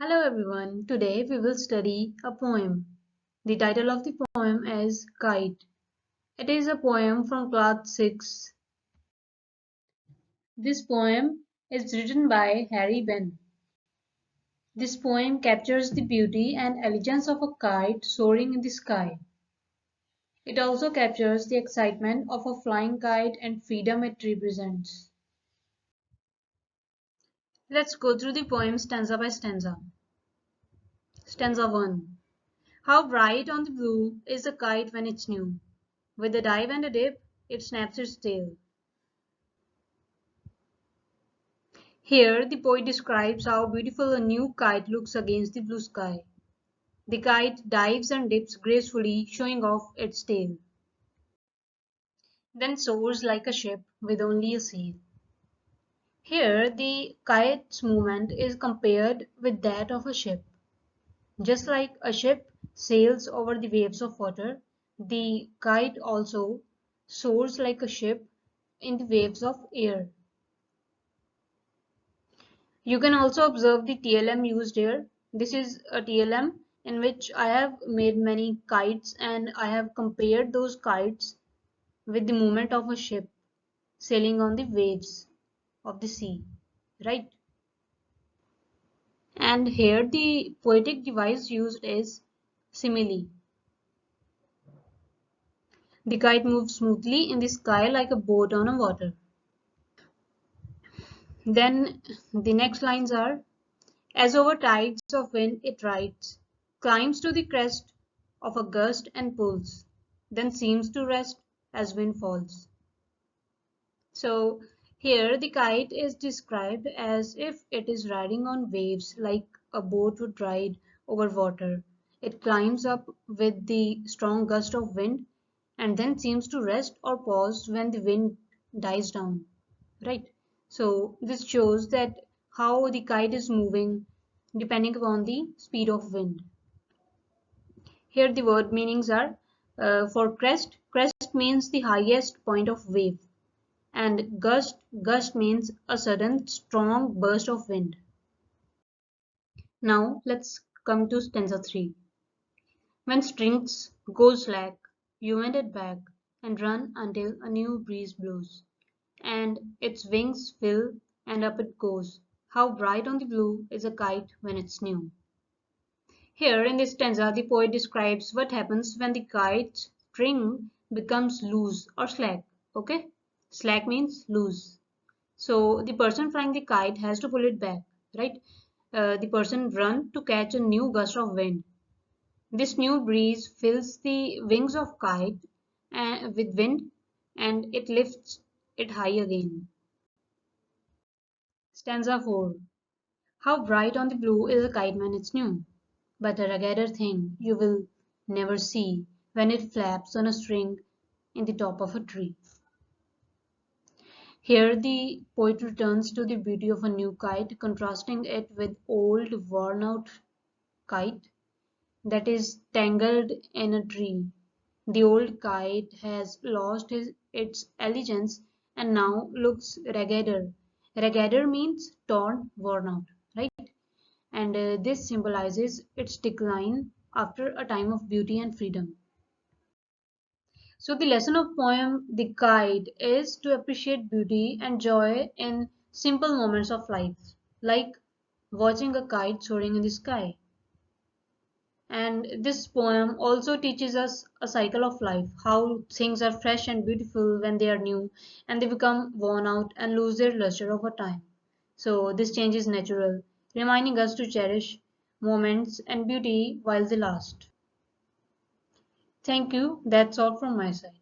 Hello everyone, today we will study a poem. The title of the poem is Kite. It is a poem from class 6. This poem is written by Harry Ben. This poem captures the beauty and elegance of a kite soaring in the sky. It also captures the excitement of a flying kite and freedom it represents. Let's go through the poem stanza by stanza. Stanza 1. How bright on the blue is the kite when it's new. With a dive and a dip, it snaps its tail. Here, the poet describes how beautiful a new kite looks against the blue sky. The kite dives and dips gracefully, showing off its tail, then soars like a ship with only a sail. Here, the kite's movement is compared with that of a ship. Just like a ship sails over the waves of water, the kite also soars like a ship in the waves of air. You can also observe the TLM used here. This is a TLM in which I have made many kites and I have compared those kites with the movement of a ship sailing on the waves of the sea, right? And here the poetic device used is simile. The kite moves smoothly in the sky like a boat on a water. Then the next lines are, as over tides of wind it rides, climbs to the crest of a gust and pulls, then seems to rest as wind falls. So here the kite is described as if it is riding on waves like a boat would ride over water. It climbs up with the strong gust of wind and then seems to rest or pause when the wind dies down, right? So this shows that how the kite is moving depending upon the speed of wind. Here the word meanings are, for crest, crest means the highest point of wave, and gust means a sudden strong burst of wind. Now let's come to stanza 3. When strings go slack, you wind it back and run until a new breeze blows, and its wings fill and up it goes. How bright on the blue is a kite when it's new. Here in this stanza, the poet describes what happens when the kite's string becomes loose or slack. Okay? Slack means loose. So the person flying the kite has to pull it back, right? The person run to catch a new gust of wind. This new breeze fills the wings of kite with wind and it lifts it high again. Stanza 4. How bright on the blue is a kite when it's new, but a raggeder thing you will never see when it flaps on a string in the top of a tree. Here the poet returns to the beauty of a new kite, contrasting it with old worn-out kite that is tangled in a tree. The old kite has lost its elegance and now looks raggeder. Raggeder means torn, worn out, right? And this symbolizes its decline after a time of beauty and freedom. So the lesson of poem The Kite is to appreciate beauty and joy in simple moments of life, like watching a kite soaring in the sky. And this poem also teaches us a cycle of life, how things are fresh and beautiful when they are new, and they become worn out and lose their luster over time. So this change is natural, reminding us to cherish moments and beauty while they last. Thank you. That's all from my side.